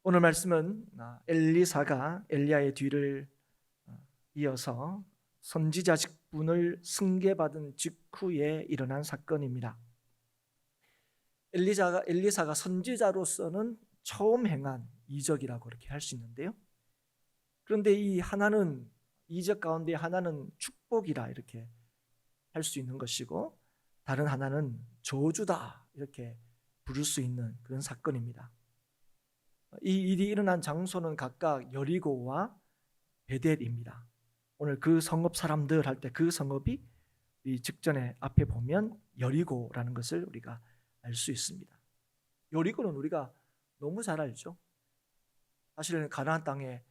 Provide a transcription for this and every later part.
오늘 말씀은 엘리사가 엘리야의 뒤를 이어서 선지자 직분을 승계받은 직후에 일어난 사건입니다. 엘리사가 선지자로서는 처음 행한 이적이라고 그렇게 할 수 있는데요. 그런데 이 하나는 이적 가운데 하나는 축복이라 이렇게 할 수 있는 것이고, 다른 하나는 저주다 이렇게 부를 수 있는 그런 사건입니다. 이 일이 일어난 장소는 각각 여리고와 베델입니다. 오늘 그 성읍 사람들 할 때 그 성읍이 이 직전에 앞에 보면 여리고라는 것을 우리가 알 수 있습니다. 여리고는 우리가 너무 잘 알죠. 사실은 가나안 땅에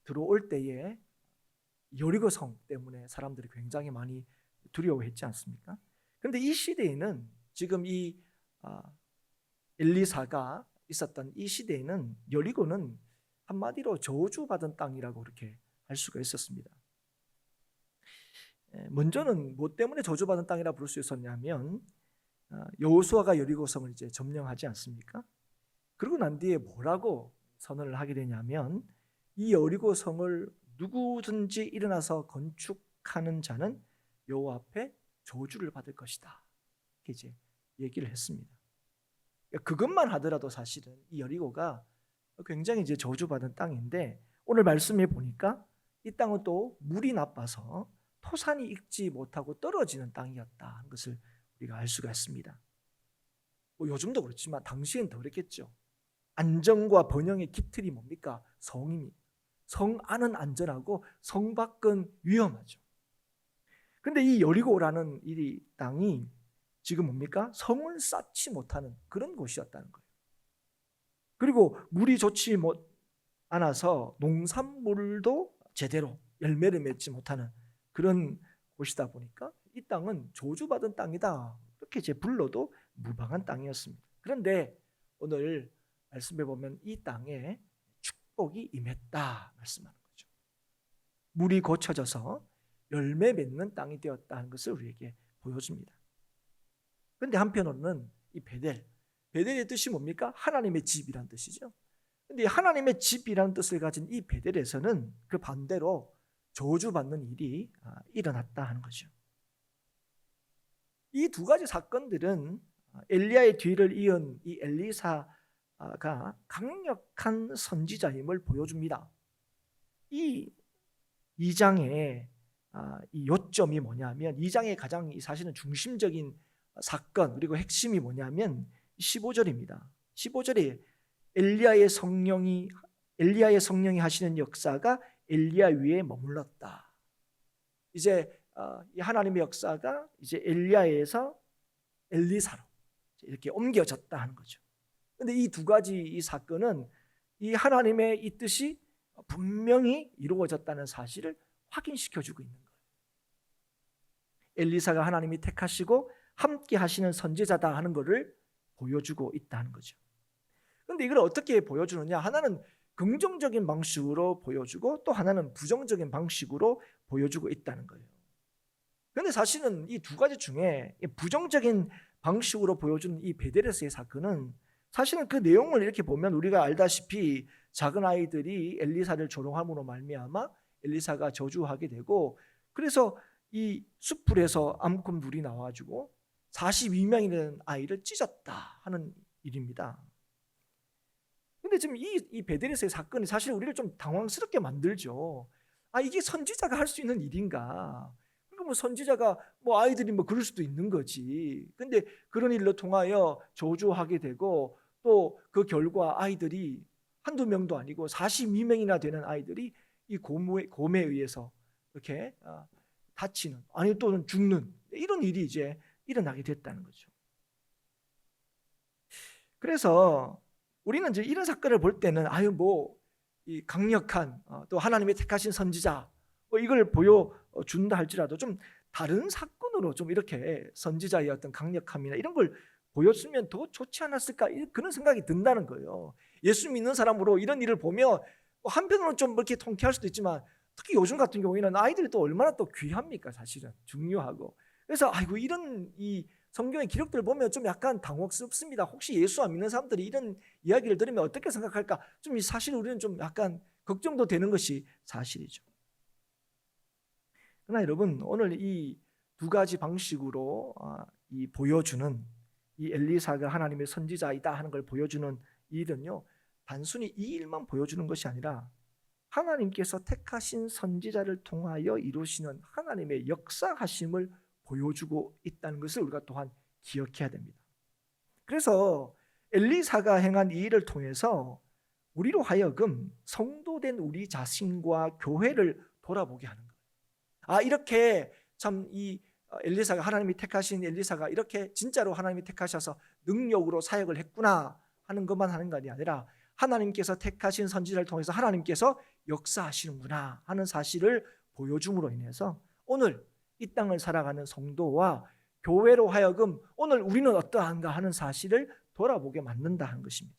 들어올 때에 여리고 성 때문에 사람들이 굉장히 많이 두려워했지 않습니까? 그런데 이 시대에는 지금 이 엘리사가 있었던 이 시대에는 여리고는 한마디로 저주받은 땅이라고 그렇게 할 수가 있었습니다. 먼저는 뭐 때문에 저주받은 땅이라 부를 수 있었냐면 여호수아가 여리고성을 이제 점령하지 않습니까? 그러고 난 뒤에 뭐라고 선언을 하게 되냐면 이 여리고성을 누구든지 일어나서 건축하는 자는 여호와 앞에 저주를 받을 것이다. 이렇게 이제 얘기를 했습니다. 그것만 하더라도 사실은 이 여리고가 굉장히 이제 저주받은 땅인데, 오늘 말씀에 보니까 이 땅은 또 물이 나빠서 토산이 익지 못하고 떨어지는 땅이었다 하는 것을 우리가 알 수가 있습니다. 뭐 요즘도 그렇지만 당시엔 더 그랬겠죠. 안정과 번영의 기틀이 뭡니까? 성입니다. 성 안은 안전하고 성 밖은 위험하죠. 그런데 이 여리고라는 이 땅이 지금 뭡니까? 성을 쌓지 못하는 그런 곳이었다는 거예요. 그리고 물이 좋지 않아서 농산물도 제대로 열매를 맺지 못하는 그런 곳이다 보니까 이 땅은 저주받은 땅이다, 이렇게 이제 불러도 무방한 땅이었습니다. 그런데 오늘 말씀해 보면 이 땅에 축복이 임했다 말씀하는 거죠. 물이 고쳐져서 열매 맺는 땅이 되었다는 것을 우리에게 보여줍니다. 그런데 한편으로는 이 베델의 뜻이 뭡니까? 하나님의 집이란 뜻이죠. 그런데 하나님의 집이라는 뜻을 가진 이 베델에서는 그 반대로 저주받는 일이 일어났다 하는 거죠. 이 두 가지 사건들은 엘리야의 뒤를 이은 이 엘리사가 강력한 선지자임을 보여줍니다. 이 2장의 이 요점이 뭐냐면, 2장의 가장 사실은 중심적인 사건 그리고 핵심이 뭐냐면 15절입니다. 15절에 엘리야의 성령이 하시는 역사가 엘리야 위에 머물렀다. 이제 이 하나님의 역사가 이제 엘리야에서 엘리사로 이렇게 옮겨졌다 하는 거죠. 그런데 이 두 가지 이 사건은 이 하나님의 이 뜻이 분명히 이루어졌다는 사실을 확인시켜주고 있는 거예요. 엘리사가 하나님이 택하시고 함께 하시는 선지자다 하는 것을 보여주고 있다는 거죠. 그런데 이걸 어떻게 보여주느냐? 하나는 긍정적인 방식으로 보여주고 또 하나는 부정적인 방식으로 보여주고 있다는 거예요. 그런데 사실은 이 두 가지 중에 부정적인 방식으로 보여준 이 베델에서의 사건은 사실은 그 내용을 이렇게 보면 우리가 알다시피 작은 아이들이 엘리사를 조롱함으로 말미암아 엘리사가 저주하게 되고, 그래서 이 숲풀에서 암컷물이 나와가지고 42명이 되는 아이를 찢었다 하는 일입니다. 근데 지금 이 베델에서의 사건이 사실 우리를 좀 당황스럽게 만들죠. 이게 선지자가 할 수 있는 일인가? 그러니까 뭐 선지자가 뭐 아이들이 뭐 그럴 수도 있는 거지. 근데 그런 일로 통하여 저주하게 되고 또 그 결과 아이들이 한두 명도 아니고 42명이나 되는 아이들이 이 곰에 의해서 이렇게 다치는, 아니 또는 죽는 이런 일이 이제 일어나게 됐다는 거죠. 그래서 우리는 이제 이런 사건을 볼 때는 이 강력한 또 하나님의 택하신 선지자 이걸 보여준다 할지라도 좀 다른 사건으로 좀 이렇게 선지자의 어떤 강력함이나 이런 걸 보였으면 더 좋지 않았을까, 그런 생각이 든다는 거예요. 예수 믿는 사람으로 이런 일을 보면 한편으로는 좀 이렇게 통쾌할 수도 있지만, 특히 요즘 같은 경우에는 아이들이 또 얼마나 또 귀합니까? 사실은 중요하고. 그래서 이런 이 성경의 기록들을 보면 좀 약간 당혹스럽습니다. 혹시 예수 안 믿는 사람들이 이런 이야기를 들으면 어떻게 생각할까? 좀 사실 우리는 좀 약간 걱정도 되는 것이 사실이죠. 그러나 여러분, 오늘 이 두 가지 방식으로 이 보여주는 이 엘리사가 하나님의 선지자이다 하는 걸 보여주는 일은요, 단순히 이 일만 보여주는 것이 아니라 하나님께서 택하신 선지자를 통하여 이루시는 하나님의 역사하심을 보여주고 있다는 것을 우리가 또한 기억해야 됩니다. 그래서 엘리사가 행한 이 일을 통해서 우리로 하여금 성도된 우리 자신과 교회를 돌아보게 하는 거예요. 이렇게 참 이 엘리사가, 하나님이 택하신 엘리사가 이렇게 진짜로 하나님이 택하셔서 능력으로 사역을 했구나 하는 것만 하는 것이 아니라 하나님께서 택하신 선지자를 통해서 하나님께서 역사하시는구나 하는 사실을 보여줌으로 인해서 오늘 이 땅을 살아가는 성도와 교회로 하여금 오늘 우리는 어떠한가 하는 사실을 돌아보게 만든다 하는 것입니다.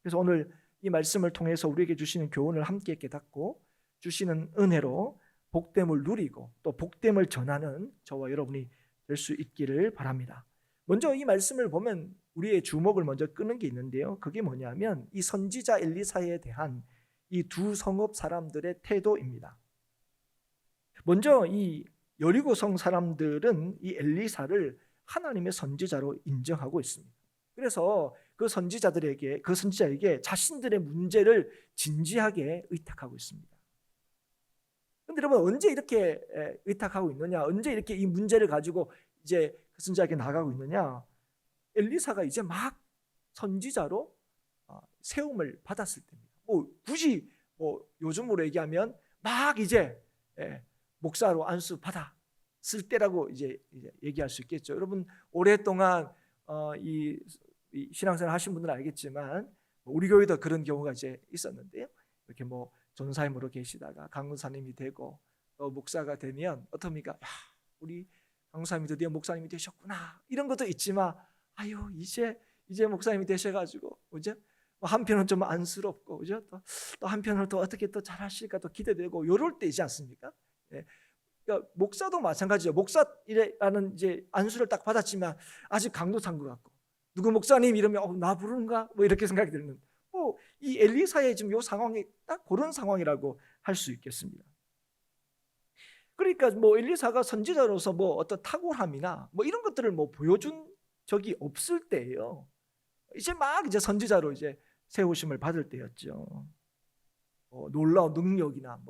그래서 오늘 이 말씀을 통해서 우리에게 주시는 교훈을 함께 깨닫고 주시는 은혜로 복됨을 누리고 또 복됨을 전하는 저와 여러분이 될 수 있기를 바랍니다. 먼저 이 말씀을 보면 우리의 주목을 먼저 끄는 게 있는데요. 그게 뭐냐면 이 선지자 엘리사에 대한 이 두 성읍 사람들의 태도입니다. 먼저 이 여리고성 사람들은 이 엘리사를 하나님의 선지자로 인정하고 있습니다. 그래서 그 선지자에게 자신들의 문제를 진지하게 의탁하고 있습니다. 그런데 여러분, 언제 이렇게 의탁하고 있느냐? 언제 이렇게 이 문제를 가지고 이제 그 선지자에게 나가고 있느냐? 엘리사가 이제 막 선지자로 세움을 받았을 때입니다. 굳이 요즘으로 얘기하면 막 이제 목사로 안수 받았을 때라고 이제 얘기할 수 있겠죠. 여러분, 오랫동안 이 신앙생활 하신 분들은 알겠지만 우리 교회도 그런 경우가 이제 있었는데요. 이렇게 전사님으로 계시다가 강사님이 되고 또 목사가 되면 어떻습니까? 우리 강사님이 드디어 목사님이 되셨구나 이런 것도 있지만 이제 목사님이 되셔가지고 그죠? 한편은 좀 안쓰럽고 그죠? 또 한편은 또 어떻게 또 잘하실까 또 기대되고 이럴 때이지 않습니까? 그러니까 목사도 마찬가지죠. 목사라는 이제 안수를 딱 받았지만 아직 강도 찬 것 같고 누구 목사님 이러면 나 부르는가 이렇게 생각이 드는. 이 엘리사의 지금 이 상황이 딱 그런 상황이라고 할 수 있겠습니다. 그러니까 엘리사가 선지자로서 어떤 탁월함이나 이런 것들을 보여준 적이 없을 때예요. 이제 선지자로 이제 세우심을 받을 때였죠. 놀라운 능력이나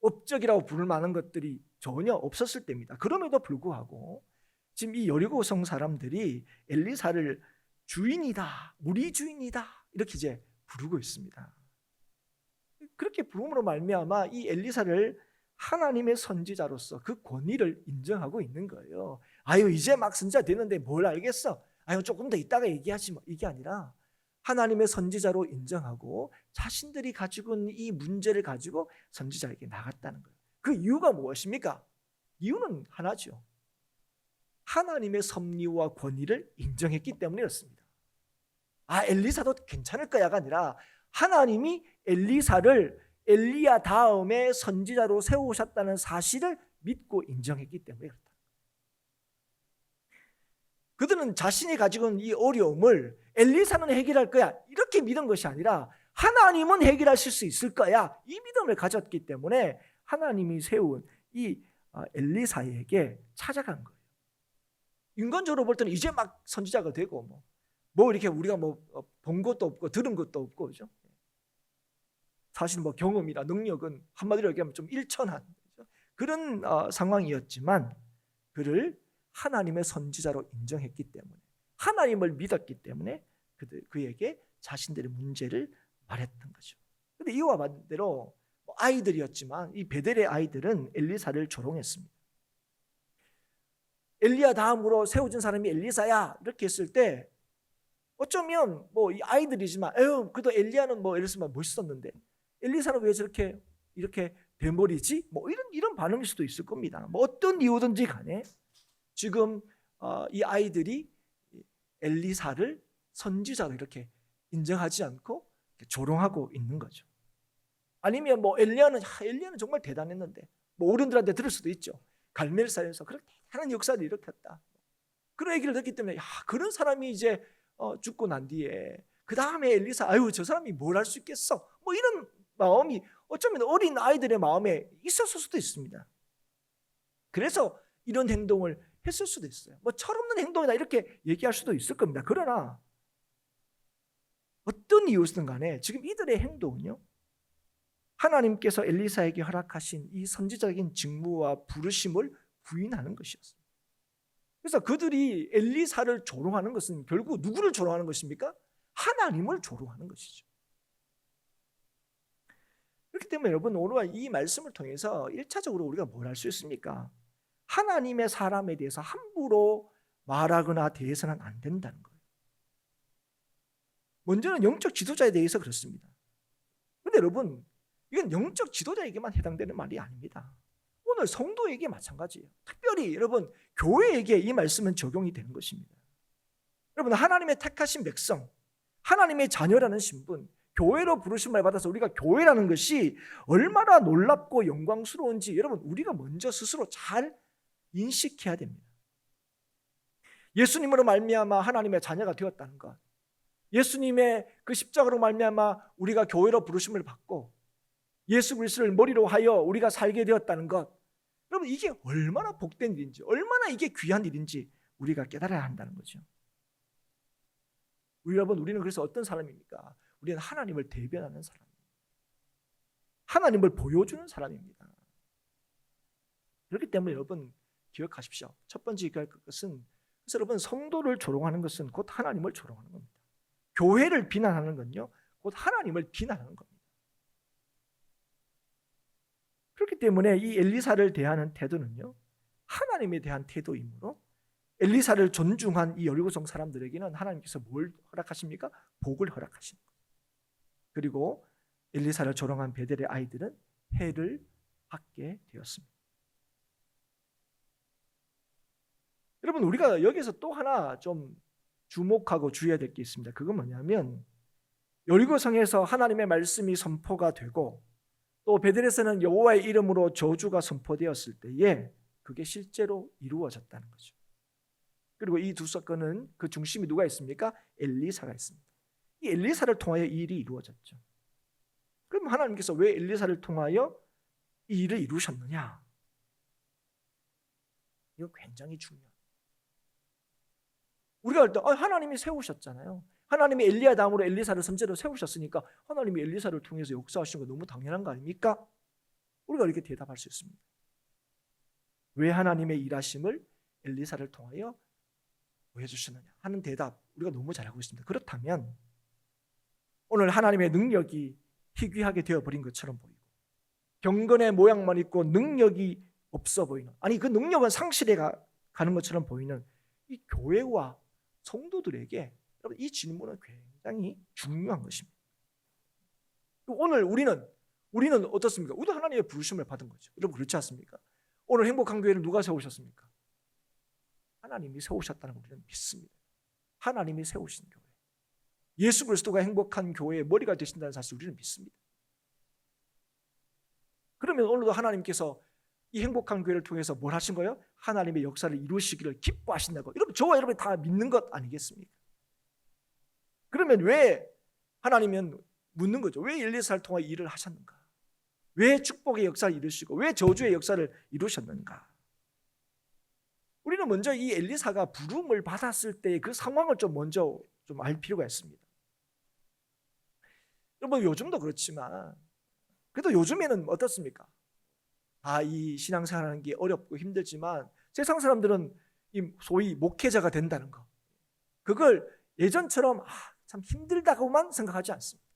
업적이라고 부를 만한 것들이 전혀 없었을 때입니다. 그럼에도 불구하고 지금 이 여리고성 사람들이 엘리사를 주인이다, 우리 주인이다 이렇게 이제 부르고 있습니다. 그렇게 부름으로 말미암아 이 엘리사를 하나님의 선지자로서 그 권위를 인정하고 있는 거예요. 이제 막 선지자 되는데 뭘 알겠어? 조금 더 있다가 얘기하지 이게 아니라 하나님의 선지자로 인정하고 자신들이 가지고 있는 이 문제를 가지고 선지자에게 나갔다는 거예요. 그 이유가 무엇입니까? 이유는 하나죠. 하나님의 섭리와 권위를 인정했기 때문이었습니다. 엘리사도 괜찮을 거야가 아니라 하나님이 엘리사를 엘리야 다음에 선지자로 세우셨다는 사실을 믿고 인정했기 때문에 그렇다. 그들은 자신이 가지고 있는 이 어려움을 엘리사는 해결할 거야 이렇게 믿은 것이 아니라 하나님은 해결하실 수 있을 거야 이 믿음을 가졌기 때문에 하나님이 세운 이 엘리사에게 찾아간 거예요. 인간적으로 볼 때는 이제 막 선지자가 되고 이렇게 우리가 본 것도 없고 들은 것도 없고 그죠? 사실 경험이나 능력은 한마디로 얘기하면 좀 일천한 그런 상황이었지만 그를 하나님의 선지자로 인정했기 때문에 하나님을 믿었기 때문에 그에게 자신들의 문제를 말했던 거죠. 그런데 이와 반대로 아이들이었지만 이 베델의 아이들은 엘리사를 조롱했습니다. 엘리야 다음으로 세워진 사람이 엘리사야 이렇게 했을 때 어쩌면 이 아이들이지만 그래도 엘리야는 예를 들면 멋있었는데 엘리사는 왜 저렇게 이렇게 돼버리지? 이런 반응일 수도 있을 겁니다. 어떤 이유든지 간에 지금 이 아이들이 엘리사를 선지자로 이렇게 인정하지 않고 조롱하고 있는 거죠. 아니면 엘리야는 정말 대단했는데 어른들한테 들을 수도 있죠. 갈멜산에서 그렇게 대단한 역사를 일으켰다. 그런 얘기를 듣기 때문에 그런 사람이 이제 죽고 난 뒤에 그 다음에 엘리사 아유 저 사람이 뭘 할 수 있겠어 뭐 이런 마음이 어쩌면 어린 아이들의 마음에 있었을 수도 있습니다. 그래서 이런 행동을 했을 수도 있어요. 뭐 철없는 행동이다 이렇게 얘기할 수도 있을 겁니다. 그러나 어떤 이유든 간에 지금 이들의 행동은요, 하나님께서 엘리사에게 허락하신 이 선지자적인 직무와 부르심을 부인하는 것이었어요. 그래서 그들이 엘리사를 조롱하는 것은 결국 누구를 조롱하는 것입니까? 하나님을 조롱하는 것이죠. 그렇기 때문에 여러분, 오늘 이 말씀을 통해서 1차적으로 우리가 뭘 할 수 있습니까? 하나님의 사람에 대해서 함부로 말하거나 대해서는 안 된다는 거예요. 먼저는 영적 지도자에 대해서 그렇습니다. 그런데 여러분, 이건 영적 지도자에게만 해당되는 말이 아닙니다. 오늘 성도에게 마찬가지예요. 특별히 여러분, 교회에게 이 말씀은 적용이 되는 것입니다. 여러분, 하나님의 택하신 백성, 하나님의 자녀라는 신분, 교회로 부르심을 받아서 우리가 교회라는 것이 얼마나 놀랍고 영광스러운지 여러분, 우리가 먼저 스스로 잘 인식해야 됩니다. 예수님으로 말미암아 하나님의 자녀가 되었다는 것, 예수님의 그 십자가로 말미암아 우리가 교회로 부르심을 받고 예수 그리스도를 머리로 하여 우리가 살게 되었다는 것, 여러분 이게 얼마나 복된 일인지, 얼마나 이게 귀한 일인지 우리가 깨달아야 한다는 거죠. 여러분, 우리는 그래서 어떤 사람입니까? 우리는 하나님을 대변하는 사람입니다. 하나님을 보여주는 사람입니다. 그렇기 때문에 여러분 기억하십시오. 첫 번째 기억할 것은, 그래서 여러분, 성도를 조롱하는 것은 곧 하나님을 조롱하는 겁니다. 교회를 비난하는 건요, 곧 하나님을 비난하는 겁니다. 그렇기 때문에 이 엘리사를 대하는 태도는요, 하나님에 대한 태도이므로 엘리사를 존중한 이 여리고성 사람들에게는 하나님께서 뭘 허락하십니까? 복을 허락하십니다. 그리고 엘리사를 조롱한 베델의 아이들은 해를 받게 되었습니다. 여러분, 우리가 여기서 또 하나 좀 주목하고 주의해야 될 게 있습니다. 그건 뭐냐면, 여리고성에서 하나님의 말씀이 선포가 되고 또 베델에서는 여호와의 이름으로 저주가 선포되었을 때에 그게 실제로 이루어졌다는 거죠. 그리고 이 두 사건은 그 중심이 누가 있습니까? 엘리사가 있습니다. 이 엘리사를 통하여 이 일이 이루어졌죠. 그럼 하나님께서 왜 엘리사를 통하여 이 일을 이루셨느냐? 이거 굉장히 중요합니다. 우리가 할 때 하나님이 세우셨잖아요. 하나님이 엘리야 다음으로 엘리사를 선지자로 세우셨으니까 하나님이 엘리사를 통해서 역사하신 거 너무 당연한 거 아닙니까? 우리가 이렇게 대답할 수 있습니다. 왜 하나님의 일하심을 엘리사를 통하여 보여주시느냐 하는 대답, 우리가 너무 잘하고 있습니다. 그렇다면 오늘 하나님의 능력이 희귀하게 되어버린 것처럼 보이고 경건의 모양만 있고 능력이 없어 보이는, 아니 그 능력은 상실해 가는 것처럼 보이는 이 교회와 성도들에게 여러분, 이 질문은 굉장히 중요한 것입니다. 오늘 우리는 어떻습니까? 우리도 하나님의 부르심을 받은 거죠. 여러분, 그렇지 않습니까? 오늘 행복한 교회를 누가 세우셨습니까? 하나님이 세우셨다는 걸 우리는 믿습니다. 하나님이 세우신 교회, 예수 그리스도가 행복한 교회의 머리가 되신다는 사실을 우리는 믿습니다. 그러면 오늘도 하나님께서 이 행복한 교회를 통해서 뭘 하신 거예요? 하나님의 역사를 이루시기를 기뻐하신다고. 여러분, 저와 여러분이 다 믿는 것 아니겠습니까? 그러면 왜 하나님은 묻는 거죠. 왜 엘리사를 통해 일을 하셨는가? 왜 축복의 역사를 이루시고 왜 저주의 역사를 이루셨는가? 우리는 먼저 이 엘리사가 부름을 받았을 때 그 상황을 좀 먼저 좀 알 필요가 있습니다. 여러분, 요즘도 그렇지만 그래도 요즘에는 어떻습니까? 이 신앙생활하는 게 어렵고 힘들지만 세상 사람들은 이 소위 목회자가 된다는 거, 그걸 예전처럼 참 힘들다고만 생각하지 않습니다.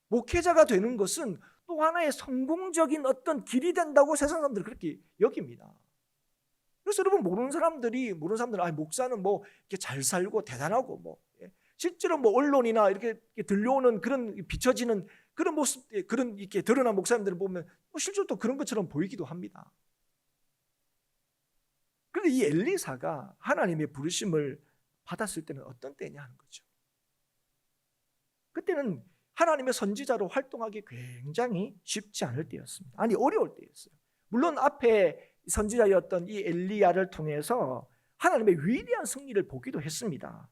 목회자가 되는 것은 또 하나의 성공적인 어떤 길이 된다고 세상 사람들은 그렇게 여깁니다. 그래서 여러분, 모르는 사람들은 목사는 뭐 이렇게 잘 살고 대단하고 실제로 언론이나 이렇게 들려오는 그런 비춰지는 그런 모습, 그런 이렇게 드러난 목사님들을 보면 실제로 또 그런 것처럼 보이기도 합니다. 그런데 이 엘리사가 하나님의 부르심을 받았을 때는 어떤 때냐 하는 거죠. 그때는 하나님의 선지자로 활동하기 굉장히 쉽지 않을 때였습니다. 아니, 어려울 때였어요. 물론 앞에 선지자였던 이 엘리야를 통해서 하나님의 위대한 승리를 보기도 했습니다.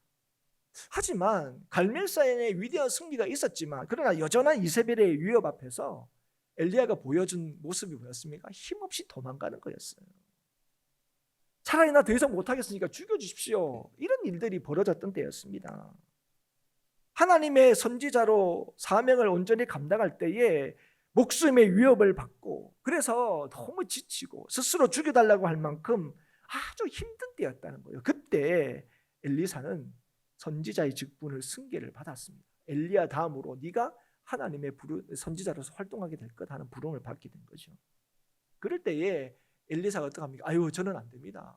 하지만 갈멜산의 위대한 승리가 있었지만 그러나 여전한 이세벨의 위협 앞에서 엘리야가 보여준 모습이 뭐였습니까? 힘없이 도망가는 거였어요. 차라리 나 더 이상 못하겠으니까 죽여주십시오. 이런 일들이 벌어졌던 때였습니다. 하나님의 선지자로 사명을 온전히 감당할 때에 목숨의 위협을 받고 그래서 너무 지치고 스스로 죽여달라고 할 만큼 아주 힘든 때였다는 거예요. 그때 엘리사는 선지자의 직분을 승계를 받았습니다. 엘리야 다음으로 네가 하나님의 선지자로서 활동하게 될 것 하는 부름을 받게 된 거죠. 그럴 때에 엘리사가 어떻게 합니까? 아유, 저는 안 됩니다.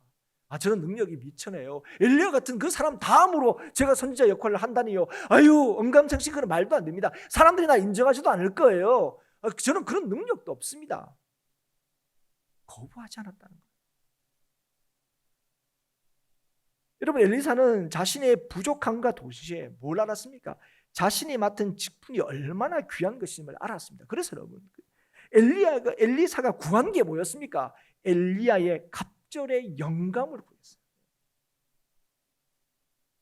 저는 능력이 미천해요. 엘리야 같은 그 사람 다음으로 제가 선지자 역할을 한다니요. 아유, 언감생식 그런 말도 안 됩니다. 사람들이 나 인정하지도 않을 거예요. 저는 그런 능력도 없습니다. 거부하지 않았다는 거예요. 여러분, 엘리사는 자신의 부족함과 동시에 뭘 알았습니까? 자신이 맡은 직분이 얼마나 귀한 것임을 알았습니다. 그래서 여러분, 엘리사가 구한 게 뭐였습니까? 엘리야의 갑절의 영감을 구했어요.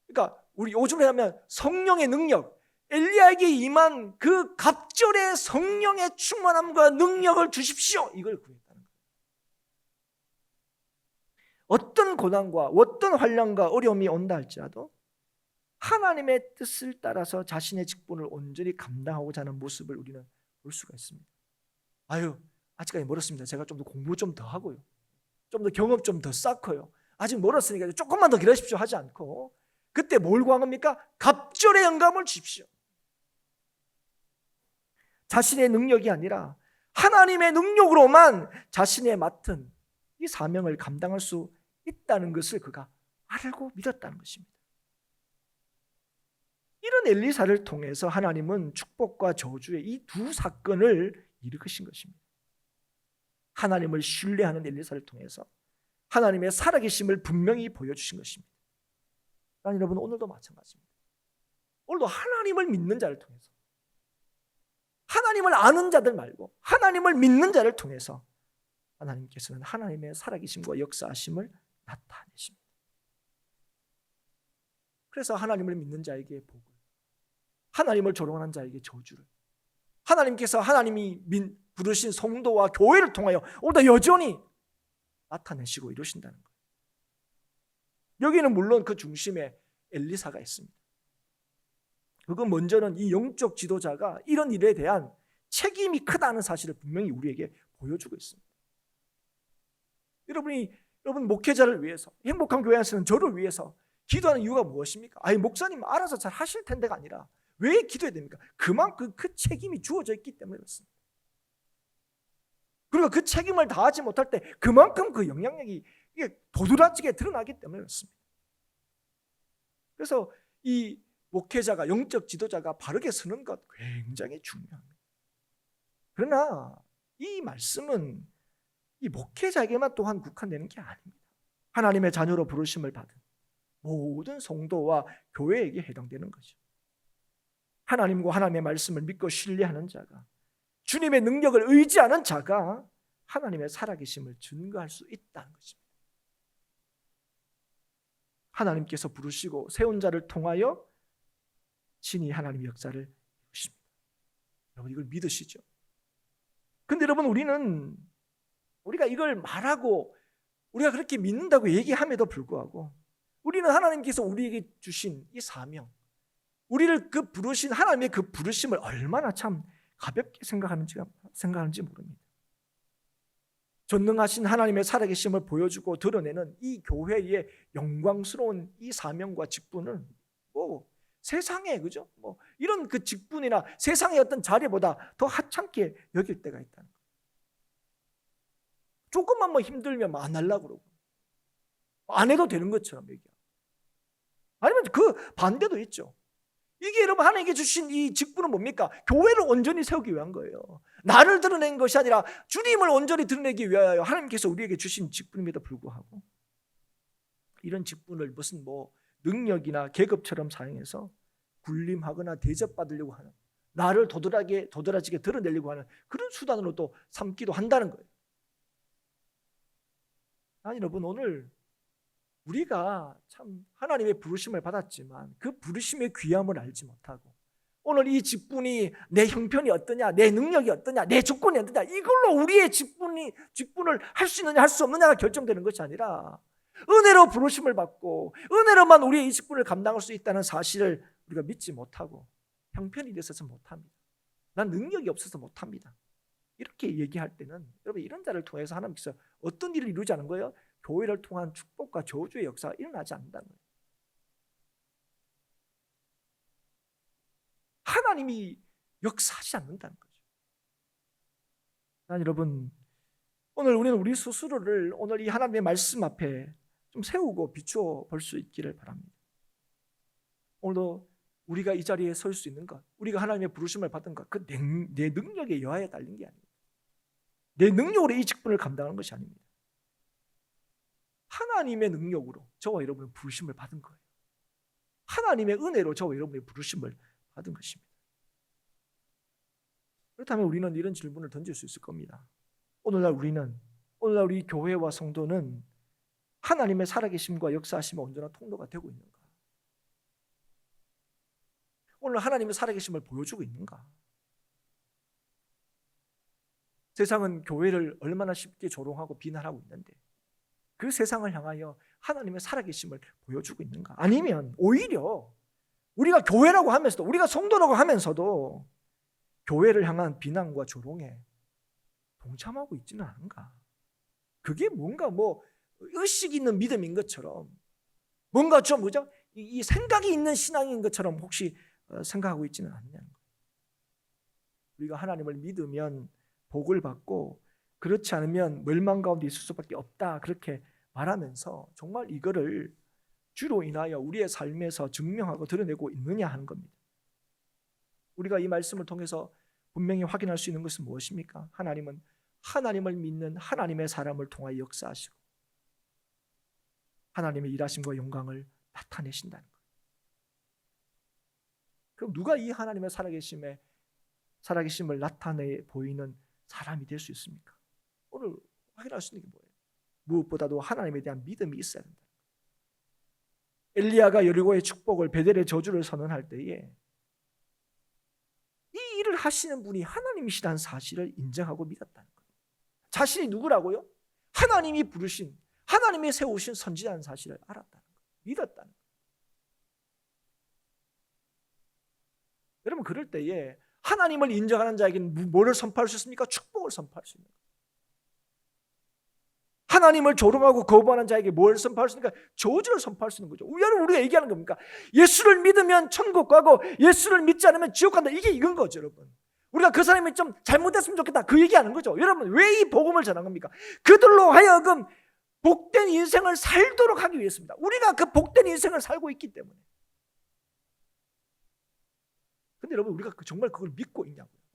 그러니까 우리 요즘에 하면 성령의 능력, 엘리야에게 임한 그 갑절의 성령의 충만함과 능력을 주십시오. 이걸 구했다는 거예요. 어떤 고난과 어떤 환난과 어려움이 온다 할지라도 하나님의 뜻을 따라서 자신의 직분을 온전히 감당하고자 하는 모습을 우리는 볼 수가 있습니다. 아유, 아직까지 멀었습니다. 제가 좀 더 공부 좀 더 하고요. 좀 더 경험 좀 더 쌓고요. 아직 멀었으니까 조금만 더 기다리십시오 하지 않고 그때 뭘 구합니까? 갑절의 영감을 주십시오. 자신의 능력이 아니라 하나님의 능력으로만 자신의 맡은 이 사명을 감당할 수 있다는 것을 그가 알고 믿었다는 것입니다. 이런 엘리사를 통해서 하나님은 축복과 저주의 이 두 사건을 일으키신 것입니다. 하나님을 신뢰하는 엘리사를 통해서 하나님의 살아계심을 분명히 보여주신 것입니다. 여러분, 오늘도 마찬가지입니다. 오늘도 하나님을 믿는 자를 통해서, 하나님을 아는 자들 말고 하나님을 믿는 자를 통해서 하나님께서는 하나님의 살아계심과 역사하심을 나타내십니다. 그래서 하나님을 믿는 자에게 복을, 하나님을 조롱하는 자에게 저주를, 하나님께서 하나님이 부르신 성도와 교회를 통하여 오늘도 여전히 나타내시고 이루신다는 거예요. 여기는 물론 그 중심에 엘리사가 있습니다. 그건 먼저는 이 영적 지도자가 이런 일에 대한 책임이 크다는 사실을 분명히 우리에게 보여주고 있습니다. 여러분 목회자를 위해서, 행복한 교회 안에서는 저를 위해서 기도하는 이유가 무엇입니까? 목사님 알아서 잘 하실 텐데가 아니라 왜 기도해야 됩니까? 그만큼 그 책임이 주어져 있기 때문에 그렇습니다. 그리고 그 책임을 다하지 못할 때 그만큼 그 영향력이 도드라지게 드러나기 때문에 그렇습니다. 그래서 이 목회자가, 영적 지도자가 바르게 서는 것 굉장히 중요합니다. 그러나 이 말씀은 이 목회자에게만 또한 국한되는 게 아닙니다. 하나님의 자녀로 부르심을 받은 모든 성도와 교회에게 해당되는 거죠. 하나님과 하나님의 말씀을 믿고 신뢰하는 자가, 주님의 능력을 의지하는 자가 하나님의 살아계심을 증거할 수 있다는 것입니다. 하나님께서 부르시고 세운 자를 통하여 친히 하나님의 역사를 이루십니다. 여러분, 이걸 믿으시죠? 근데 여러분, 우리가 이걸 말하고 우리가 그렇게 믿는다고 얘기함에도 불구하고 우리는 하나님께서 우리에게 주신 이 사명, 우리를 그 부르신 하나님의 그 부르심을 얼마나 참 가볍게 생각하는지 모릅니다. 전능하신 하나님의 살아계심을 보여주고 드러내는 이 교회의 영광스러운 이 사명과 직분은 세상에, 그죠? 이런 그 직분이나 세상의 어떤 자리보다 더 하찮게 여길 때가 있다는 거예요. 조금만 힘들면 안 하려고 그러고 안 해도 되는 것처럼 얘기하고, 아니면 그 반대도 있죠. 이게 여러분 하나님께 주신 이 직분은 뭡니까? 교회를 온전히 세우기 위한 거예요. 나를 드러낸 것이 아니라 주님을 온전히 드러내기 위하여 하나님께서 우리에게 주신 직분임에도 불구하고 이런 직분을 무슨 능력이나 계급처럼 사용해서 군림하거나 대접받으려고 하는, 나를 도드라지게 드러내려고 하는 그런 수단으로 또 삼기도 한다는 거예요. 아니 여러분, 오늘 우리가 참 하나님의 부르심을 받았지만 그 부르심의 귀함을 알지 못하고 오늘 이 직분이 내 형편이 어떠냐, 내 능력이 어떠냐, 내 조건이 어떠냐, 이걸로 우리의 직분을 할 수 있느냐 할 수 없느냐가 결정되는 것이 아니라 은혜로 부르심을 받고 은혜로만 우리의 이 직분을 감당할 수 있다는 사실을 우리가 믿지 못하고 형편이 있어서 못합니다. 난 능력이 없어서 못합니다. 이렇게 얘기할 때는 여러분 이런 자를 통해서 하나님께서 어떤 일을 이루지 않은 거예요? 교회를 통한 축복과 저주의 역사가 일어나지 않는다는 거예요. 하나님이 역사하지 않는다는 거죠. 여러분, 오늘 우리는 우리 스스로를 오늘 이 하나님의 말씀 앞에 좀 세우고 비추어 볼 수 있기를 바랍니다. 오늘도 우리가 이 자리에 설 수 있는 것, 우리가 하나님의 부르심을 받은 것, 그 내 능력의 여하에 달린 게 아닙니다. 내 능력으로 이 직분을 감당하는 것이 아닙니다. 하나님의 능력으로 저와 여러분은 부르심을 받은 거예요. 하나님의 은혜로 저와 여러분의 부르심을 받은 것입니다. 그렇다면 우리는 이런 질문을 던질 수 있을 겁니다. 오늘날 우리 교회와 성도는 하나님의 살아계심과 역사하심의 온전한 통로가 되고 있는가? 오늘 하나님의 살아계심을 보여주고 있는가? 세상은 교회를 얼마나 쉽게 조롱하고 비난하고 있는데 그 세상을 향하여 하나님의 살아계심을 보여주고 있는가? 아니면 오히려 우리가 교회라고 하면서도, 우리가 성도라고 하면서도 교회를 향한 비난과 조롱에 동참하고 있지는 않은가? 그게 뭔가 의식 있는 믿음인 것처럼, 뭔가 좀 이 생각이 있는 신앙인 것처럼 혹시 생각하고 있지는 않냐는 거예요. 우리가 하나님을 믿으면 복을 받고 그렇지 않으면 멸망 가운데 있을 수밖에 없다, 그렇게 말하면서 정말 이거를 주로 인하여 우리의 삶에서 증명하고 드러내고 있느냐 하는 겁니다. 우리가 이 말씀을 통해서 분명히 확인할 수 있는 것은 무엇입니까? 하나님은 하나님을 믿는 하나님의 사람을 통하여 역사하시고 하나님의 일하심과 영광을 나타내신다는 거예요. 그럼 누가 이 하나님의 살아계심을 나타내 보이는 사람이 될 수 있습니까? 오늘 확인할 수 있는 게 뭐예요? 무엇보다도 하나님에 대한 믿음이 있어야 된다. 엘리야가 여리고의 축복을, 베델의 저주를 선언할 때에 이 일을 하시는 분이 하나님이시라는 사실을 인정하고 믿었다는 거예요. 자신이 누구라고요? 하나님이 부르신, 하나님이 세우신 선지자라는 사실을 알았다는 거예요. 믿었다는 거예요. 여러분, 그럴 때에 하나님을 인정하는 자에게는 뭐를 선포할 수 있습니까? 축복을 선포할 수 있는 거예요. 하나님을 조롱하고 거부하는 자에게 뭘 선포할 수 있습니까? 저주를 선포할 수 있는 거죠. 여러분, 우리가 얘기하는 겁니까? 예수를 믿으면 천국 가고 예수를 믿지 않으면 지옥 간다, 이게 이건 거죠. 여러분, 우리가 그 사람이 좀 잘못됐으면 좋겠다, 그 얘기하는 거죠. 여러분, 왜 이 복음을 전한 겁니까? 그들로 하여금 복된 인생을 살도록 하기 위해서입니다. 우리가 그 복된 인생을 살고 있기 때문에. 근데 여러분, 우리가 정말 그걸 믿고 있냐고요?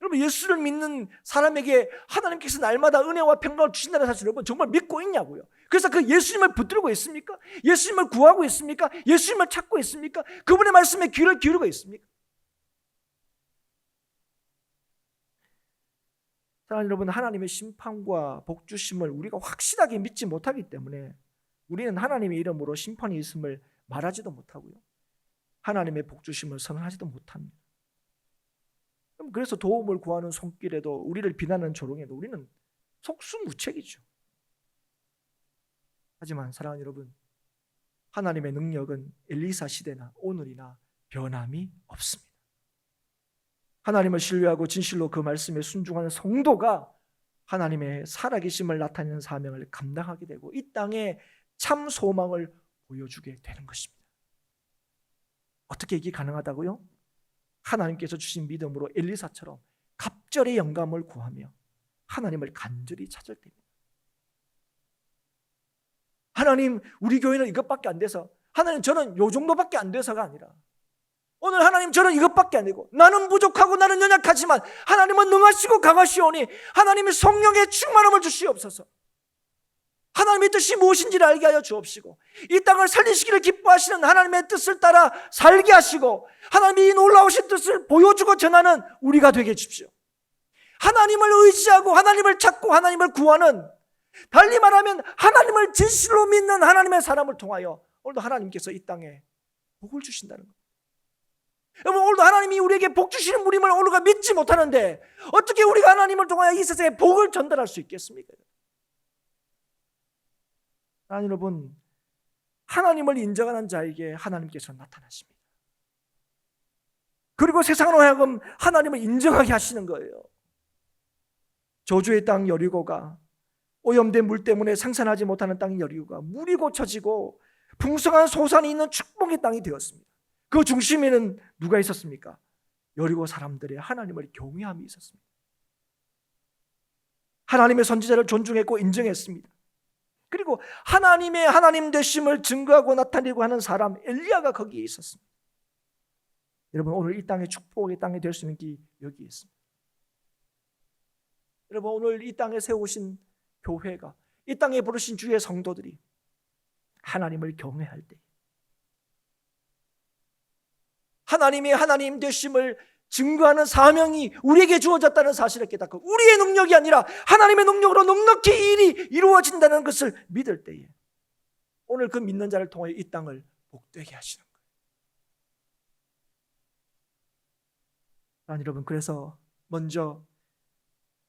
여러분, 예수를 믿는 사람에게 하나님께서 날마다 은혜와 평강을 주신다는 사실 여러분 정말 믿고 있냐고요? 그래서 그 예수님을 붙들고 있습니까? 예수님을 구하고 있습니까? 예수님을 찾고 있습니까? 그분의 말씀에 귀를 기울이고 있습니까? 사랑하는 여러분, 하나님의 심판과 복주심을 우리가 확실하게 믿지 못하기 때문에 우리는 하나님의 이름으로 심판이 있음을 말하지도 못하고요, 하나님의 복주심을 선언하지도 못합니다. 그래서 도움을 구하는 손길에도, 우리를 비난하는 조롱에도 우리는 속수무책이죠. 하지만 사랑하는 여러분, 하나님의 능력은 엘리사 시대나 오늘이나 변함이 없습니다. 하나님을 신뢰하고 진실로 그 말씀에 순종하는 성도가 하나님의 살아계심을 나타내는 사명을 감당하게 되고 이 땅에 참 소망을 보여주게 되는 것입니다. 어떻게 이게 가능하다고요? 하나님께서 주신 믿음으로 엘리사처럼 갑절의 영감을 구하며 하나님을 간절히 찾을 때입니다. 하나님, 우리 교회는 이것밖에 안 돼서, 하나님 저는 요 정도밖에 안 돼서가 아니라, 오늘 하나님 저는 이것밖에 안 되고 나는 부족하고 나는 연약하지만 하나님은 능하시고 강하시오니 하나님의 성령의 충만함을 주시옵소서. 하나님의 뜻이 무엇인지를 알게 하여 주옵시고 이 땅을 살리시기를 기뻐하시는 하나님의 뜻을 따라 살게 하시고 하나님의 이 놀라우신 뜻을 보여주고 전하는 우리가 되게 해주십시오. 하나님을 의지하고 하나님을 찾고 하나님을 구하는 달리 말하면 하나님을 진실로 믿는 하나님의 사람을 통하여 오늘도 하나님께서 이 땅에 복을 주신다는 거예요. 여러분, 오늘도 하나님이 우리에게 복 주시는 분임을 우리가 믿지 못하는데 어떻게 우리가 하나님을 통하여 이 세상에 복을 전달할 수 있겠습니까? 아니, 여러분, 하나님을 인정하는 자에게 하나님께서 나타나십니다. 그리고 세상으로 하여금 하나님을 인정하게 하시는 거예요. 저주의 땅 여리고가, 오염된 물 때문에 생산하지 못하는 땅 여리고가 물이 고쳐지고 풍성한 소산이 있는 축복의 땅이 되었습니다. 그 중심에는 누가 있었습니까? 여리고 사람들의 하나님을 경외함이 있었습니다. 하나님의 선지자를 존중했고 인정했습니다. 그리고 하나님의 하나님 되심을 증거하고 나타내고 하는 사람 엘리야가 거기에 있었습니다. 여러분, 오늘 이 땅의 축복의 땅이 될 수 있는 게 여기에 있습니다. 여러분, 오늘 이 땅에 세우신 교회가, 이 땅에 부르신 주의 성도들이 하나님을 경외할 때, 하나님의 하나님 되심을 증거하는 사명이 우리에게 주어졌다는 사실을 깨닫고 우리의 능력이 아니라 하나님의 능력으로 넉넉히 일이 이루어진다는 것을 믿을 때에 오늘 그 믿는 자를 통해 이 땅을 복되게 하시는 거예요. 아니, 여러분, 그래서 먼저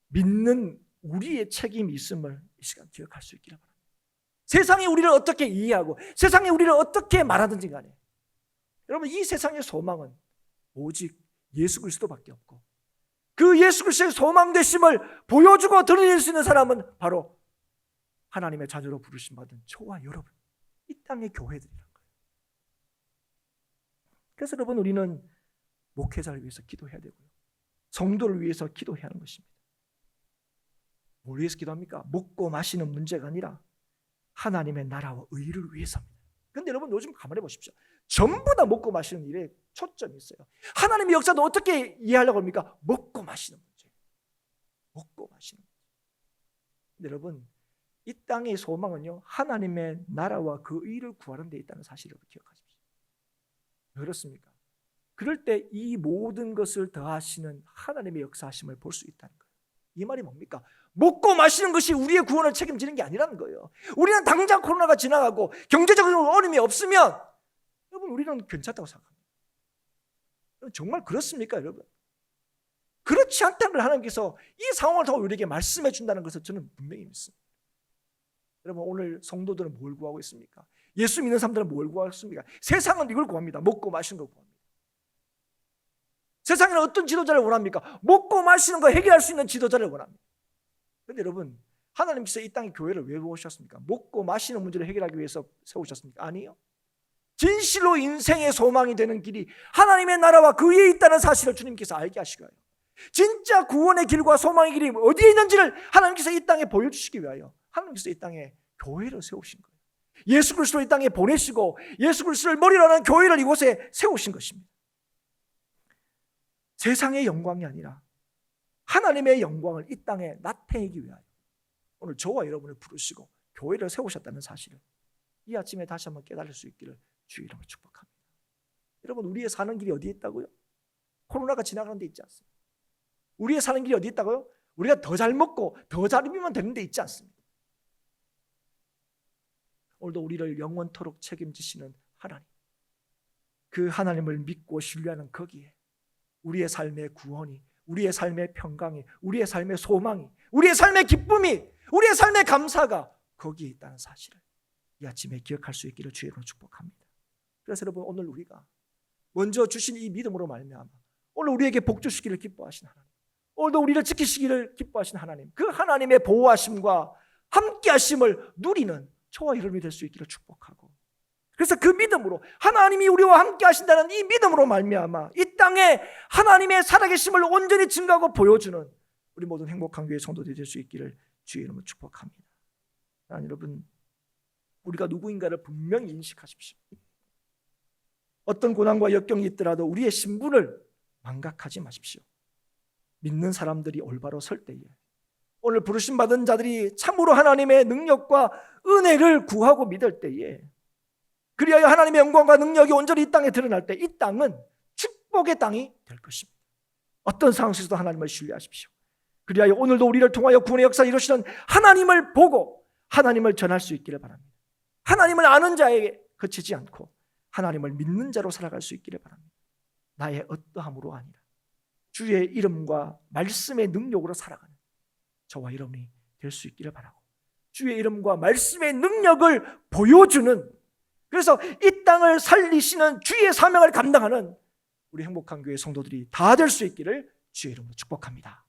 믿는 우리의 책임이 있음을 이 시간 기억할 수 있기를 바랍니다. 세상이 우리를 어떻게 이해하고 세상이 우리를 어떻게 말하든지 간에 여러분, 이 세상의 소망은 오직 예수 그리스도밖에 없고 그 예수 그리스도의 소망 되심을 보여주고 드러낼 수 있는 사람은 바로 하나님의 자녀로 부르심 받은 저와 여러분, 이 땅의 교회들이란 거예요. 그래서 여러분, 우리는 목회자를 위해서 기도해야 되고요, 성도를 위해서 기도해야 하는 것입니다. 뭘 위해서 기도합니까? 먹고 마시는 문제가 아니라 하나님의 나라와 의를 위해서입니다. 그런데 여러분, 요즘 가만히 보십시오. 전부 다 먹고 마시는 일에 초점이 있어요. 하나님의 역사도 어떻게 이해하려고 합니까? 먹고 마시는 문제. 먹고 마시는 문제. 근데 여러분, 이 땅의 소망은요, 하나님의 나라와 그 의를 구하는 데 있다는 사실을 기억하십시오. 왜 그렇습니까? 그럴 때 이 모든 것을 더하시는 하나님의 역사하심을 볼 수 있다는 거예요. 이 말이 뭡니까? 먹고 마시는 것이 우리의 구원을 책임지는 게 아니라는 거예요. 우리는 당장 코로나가 지나가고 경제적으로 어려움이 없으면 여러분, 우리는 괜찮다고 생각합니다. 정말 그렇습니까, 여러분? 그렇지 않다는 걸 하나님께서 이 상황을 통해 우리에게 말씀해 준다는 것을 저는 분명히 믿습니다. 여러분, 오늘 성도들은 뭘 구하고 있습니까? 예수 믿는 사람들은 뭘 구하고 있습니까? 세상은 이걸 구합니다. 먹고 마시는 걸 구합니다. 세상에는 어떤 지도자를 원합니까? 먹고 마시는 거 해결할 수 있는 지도자를 원합니다. 그런데 여러분, 하나님께서 이 땅에 교회를 왜 세우셨습니까? 먹고 마시는 문제를 해결하기 위해서 세우셨습니까? 아니요. 진실로 인생의 소망이 되는 길이 하나님의 나라와 그 위에 있다는 사실을 주님께서 알게 하시고요, 진짜 구원의 길과 소망의 길이 어디에 있는지를 하나님께서 이 땅에 보여주시기 위하여 하나님께서 이 땅에 교회를 세우신 거예요. 예수 그리스도를 이 땅에 보내시고 예수 그리스도를 머리로 하는 교회를 이곳에 세우신 것입니다. 세상의 영광이 아니라 하나님의 영광을 이 땅에 나타내기 위하여 오늘 저와 여러분을 부르시고 교회를 세우셨다는 사실을 이 아침에 다시 한번 깨달을 수 있기를 주의 이름으로 축복합니다. 여러분, 우리의 사는 길이 어디에 있다고요? 코로나가 지나가는 데 있지 않습니다. 우리의 사는 길이 어디에 있다고요? 우리가 더 잘 먹고 더 잘 입으면 되는 데 있지 않습니다. 오늘도 우리를 영원토록 책임지시는 하나님, 그 하나님을 믿고 신뢰하는 거기에 우리의 삶의 구원이, 우리의 삶의 평강이, 우리의 삶의 소망이, 우리의 삶의 기쁨이, 우리의 삶의 감사가 거기에 있다는 사실을 이 아침에 기억할 수 있기를 주의 이름으로 축복합니다. 그래서 여러분, 오늘 우리가 먼저 주신 이 믿음으로 말미암아 오늘 우리에게 복 주시기를 기뻐하신 하나님, 오늘도 우리를 지키시기를 기뻐하신 하나님, 그 하나님의 보호하심과 함께하심을 누리는 저와 여러분이 될 수 있기를 축복하고, 그래서 그 믿음으로 하나님이 우리와 함께 하신다는 이 믿음으로 말미암아 이 땅에 하나님의 살아계심을 온전히 증거하고 보여주는 우리 모든 행복한 교회 성도들이 될 수 있기를 주의 이름으로 축복합니다. 여러분, 우리가 누구인가를 분명히 인식하십시오. 어떤 고난과 역경이 있더라도 우리의 신분을 망각하지 마십시오. 믿는 사람들이 올바로 설 때에 오늘 부르심 받은 자들이 참으로 하나님의 능력과 은혜를 구하고 믿을 때에 그리하여 하나님의 영광과 능력이 온전히 이 땅에 드러날 때 이 땅은 축복의 땅이 될 것입니다. 어떤 상황에서도 하나님을 신뢰하십시오. 그리하여 오늘도 우리를 통하여 구원의 역사를 이루시는 하나님을 보고 하나님을 전할 수 있기를 바랍니다. 하나님을 아는 자에게 그치지 않고 하나님을 믿는 자로 살아갈 수 있기를 바랍니다. 나의 어떠함으로 아니라 주의 이름과 말씀의 능력으로 살아가는 저와 여러분이 될 수 있기를 바라고, 주의 이름과 말씀의 능력을 보여주는, 그래서 이 땅을 살리시는 주의 사명을 감당하는 우리 행복한 교회 성도들이 다 될 수 있기를 주의 이름으로 축복합니다.